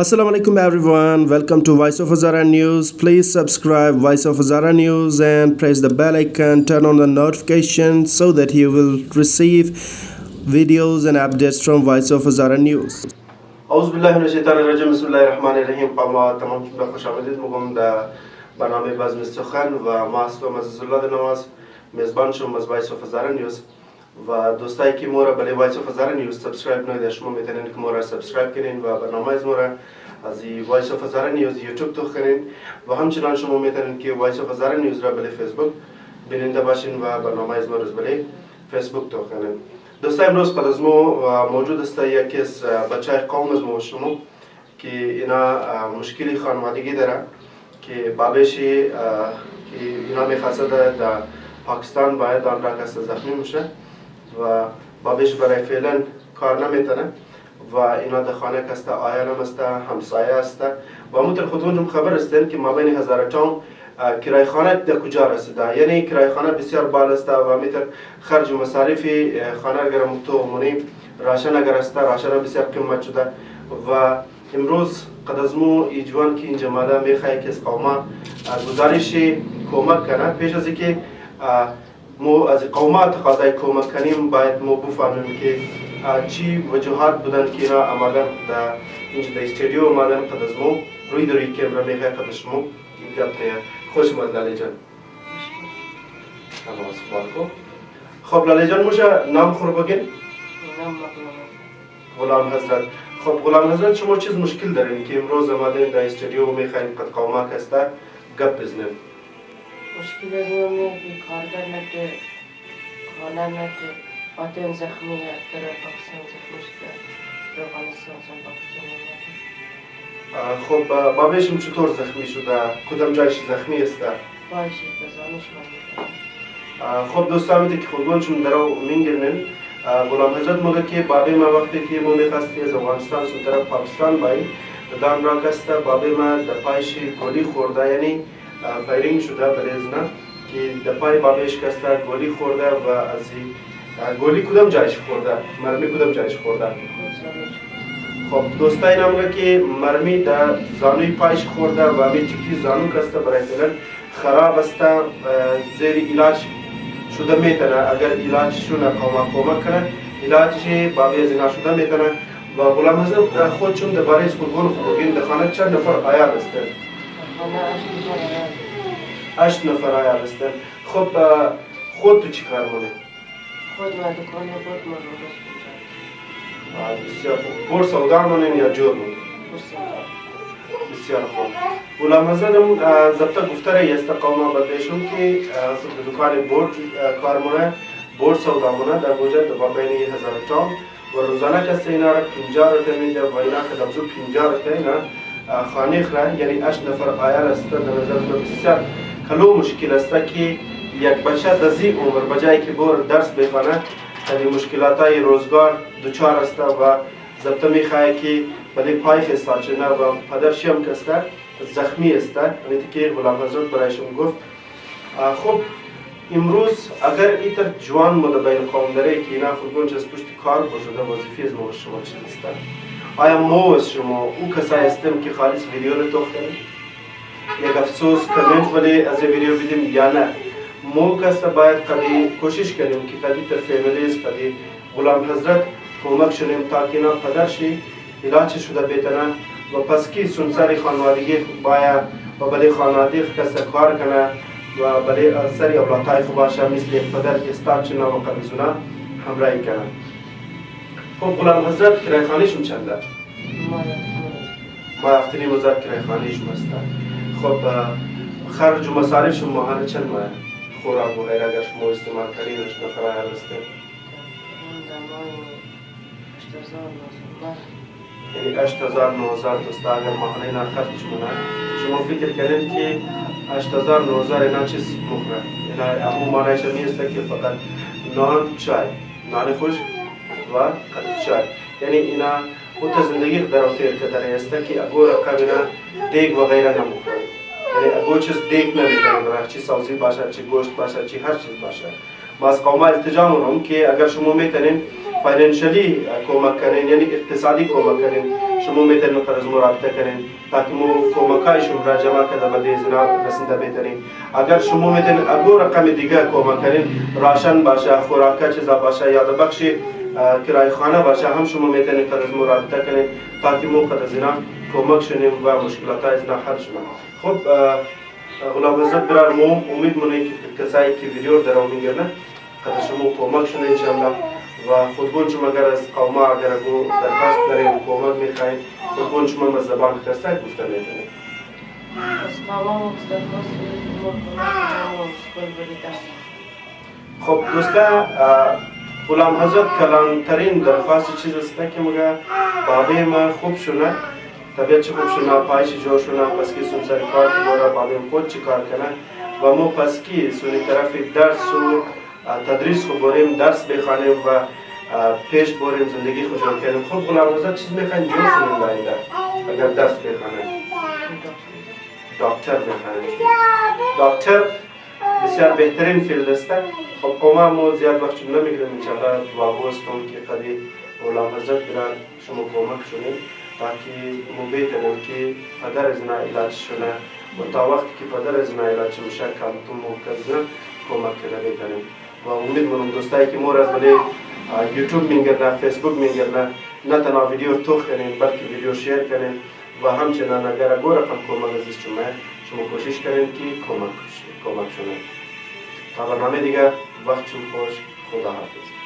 Assalamu alaikum everyone. Welcome to Voice of Hazara News. Please subscribe Voice of Hazara News and press the bell icon, turn on the notification so that you will receive videos and updates from Voice of Hazara News. اعوذ بالله من الشیطان الرجیم بسم الله الرحمن الرحیم قاما تمام شما خوش آمدید میگم در برنامه بزم سخن و ما هستم عزیز الله نواز میزبان شما از وایس آف هزاره نیوز و دوستایی که ما را برای وایس آف هزاره نیوز سابسکرایب نکرده شما میتونید که ما را سابسکرایب کنین و برنامه از ما را از وایس آف هزاره نیوز یوتیوب تو خونین و همچنان شما میتونید که وایس آف هزاره نیوز را برای فیسبوک بیننده باشین و برنامه از ما را برای فیسبوک تو خونین. دوستای امروز قد از ما موجود است یکی از بچه قوم از ما شما که اینا مشکلی خانوادگی داره که بابش که اینا میخواسته در پاکستان باید آن را کسی زخمی میشه و بابش برای فعلا کار نمیتونه و اینا در خانه کسته آیا نمسته همسایه است و همونطور خودتون خبر هستین که ما بین هزار تام کرای خانه در کجا رسیده یعنی کرای خانه بسیار بالا است و میتر خرج و مصارف خانه اگر تو مونی راشن اگر است راشن بسیار قیمت شده و امروز قد از مو ایجوان که اینجا مالا میخواه که از قوما گزارش کمک کنه پیش از اینکه مو از قوما تقاضای کمک کنیم باید مو بفهمیم که چی وجوهات بودن که اینا آمدن در اینجا در استودیو آمدن قد از مو روی دروی کمرا میخواه قد از مو خوش آمد لاله جان. خب لاله جان موشه نام خور بگین؟ غلام حضرت. خب غلام حضرت شما چیز مشکل دارین که امروز آمدین در استودیو میخواین قد قوما کسته گپ بزنیم؟ مشکل از اونه که کارگر نده خانه نده وطن زخمی در پاکستان زخمی شده در افغانستان پاکستان نده. خب بابشم چطور زخمی شده؟ کدام جایش زخمی است؟ باشی بزانش من خب دوستان میده که خودگونشون درو مینگرنن غلام حضرت مگه که بابی ما وقتی که ما میخواستی از افغانستان سو طرف پاکستان بایی دام را کسته بابی ما در پایش گولی خورده یعنی فایرینگ شده بریزنه که در پای بابیش کسته گولی خورده و از گولی کدام جایش خورده؟ مرمی کدام جایش خورده؟ خب دوستای نامگه که مرمی در زانوی پایش خورده و همی چکی زانو کسته برای فعلا خراب است زیر علاج شده میتونه اگر علاجشون کمک کنه علاجش بابی از اینا شده میتونه و غلام حضرت خودشون در برای خودگون خوبین در خانه چند نفر آیا هستن؟ خانه 8 نفر آیا هستن. خب خود تو چی کار مونه؟ خود ما دکانه بود ما رو بسیار خوب. بور سودار مونین یا جور مونین؟ بسیار خوب. غلام حضرت هم ضبط گفته رایی است قوما بدهشون که دکان بور کار مونه بور سودا مونه در بوجه دو بین 1000 تام و روزانه کسی اینا را 50 روپیه میده و اینا که دمزو 50 روپیه اینا خانه خره یعنی 8 نفر آیل است در نظر بسیار کلو مشکل است که یک بچه دزی عمر بجایی که بور درس بخوانه در مشکلات های روزگار دوچار است و ضبط میخواه که بلی پای خسته چنه و پدرش هم کسته زخمی است یعنی که غلام حضرت برایشون گفت. خب امروز اگر ایتر جوان مدبین قوم داره که اینا خودگون از پشت کار باشده وظیفه از ما شما چی است؟ آیا ما از شما او کسایی هستیم که خالص ویدیو رو توخ کنیم؟ یک افسوس کامنت ولی از ویدیو بدیم یا نه؟ ما کسا باید قدی کوشش کنیم که قدی تر فیملیز قدی غلام حضرت کمک شنیم تا که اینا پدرشی علاج شده بیتنه و پس که سنسر خانوادگی باید و بلی خانوادگی کسا کار کنه و بلی سری اولادهای خوب باشه مثل پدر استاد چنه و قبیزونه همراهی کنه. خب غلام حضرت کرای خانهشون چنده؟ ما هفتنی وزارت کرای خانهشون هسته. خب خرج و مصارفشون ماهانه چند ماه؟ خوراک و غیره اگر شما استعمال کنین اش نفر آیا هسته؟ یعنی 8000 9000 دوستا اگر ماهانه اینا خرج مونه شما فکر کردین که 8000 9000 اینا چیز مخوره اینا امو مانایش نیست که فقط نان چای نان خوش و قطع چای یعنی اینا اوت زندگی در اختیار کردن است که اگه رقم اینا دیگ و غیره نمخوره یعنی اگه چیز دیگ نمیکنه چی سبزی باشه چی گوشت باشه چی هر چیز باشه ما از قوم التجا مونم که اگر شما میتونین फाइनेंशियली कमक करें यानी इक्तिसादी कमक करें शमो मेतन कर्ज मुराबता करें ताकि मो कमकाई शुमरा जमा कदा बदे जना रसिंदा बेहतरीन अगर शमो मेतन अगो रकम दिगा कमक करें राशन बाशा खुराका चीज़ा बाशा याद बख्शी किराए खाना बाशा हम शमो मेतन कर्ज मुराबता करें ताकि मो कदा जना कमक शने व मुश्किलात जना हल शमा खूब गुलाम हजरत बिरार मो उम्मीद मुने कसाई की वीडियो दराउमिंग ना कदा शमो कमक शने इंशाल्लाह و خودبون شما اگر از قوما اگر اگو درخواست داریم کمک میخواین خودبون شما از زبان خسته گفته میتونید از قوما درخواست داریم خب دوستا غلام حضرت کلانترین درخواست چیز است که مگه بابه ما خوب شونه طبیعت چه خوب شونه پایش جو شونه پس که سون سر کار کنه بابه خود چی کار کنه و مو پس که سونی طرف درس و تدریس خو بریم درس بخوانیم و پیش بریم زندگی خود رو کنیم خب غلام حضرت چیز میخواین جو شونیم داینده اگر درس بخوانیم دکتر بخوانیم دکتر بسیار بهترین فیلد است خب قوما مو زیاد وقت نمیگیریم انشالله دعا هستم که قدی غلام حضرت بران شما کمک شونیم تاکه مو بهترین که پدر از اینا علاج شونه و تا وقتی که پدر از اینا علاج میشه کامتون موکزه کمک کنه بکنیم و امید منم دوستایی که مور از بله یوتیوب میگردن فیسبوک میگردن نه تنها ویدیو توخ کنین بلکه ویدیو شیر کنین و همچنان اگر اگه رقم کمک از شما کوشش کنین که کمک شونه تا برنامه دیگه وقت خوش خدا حافظ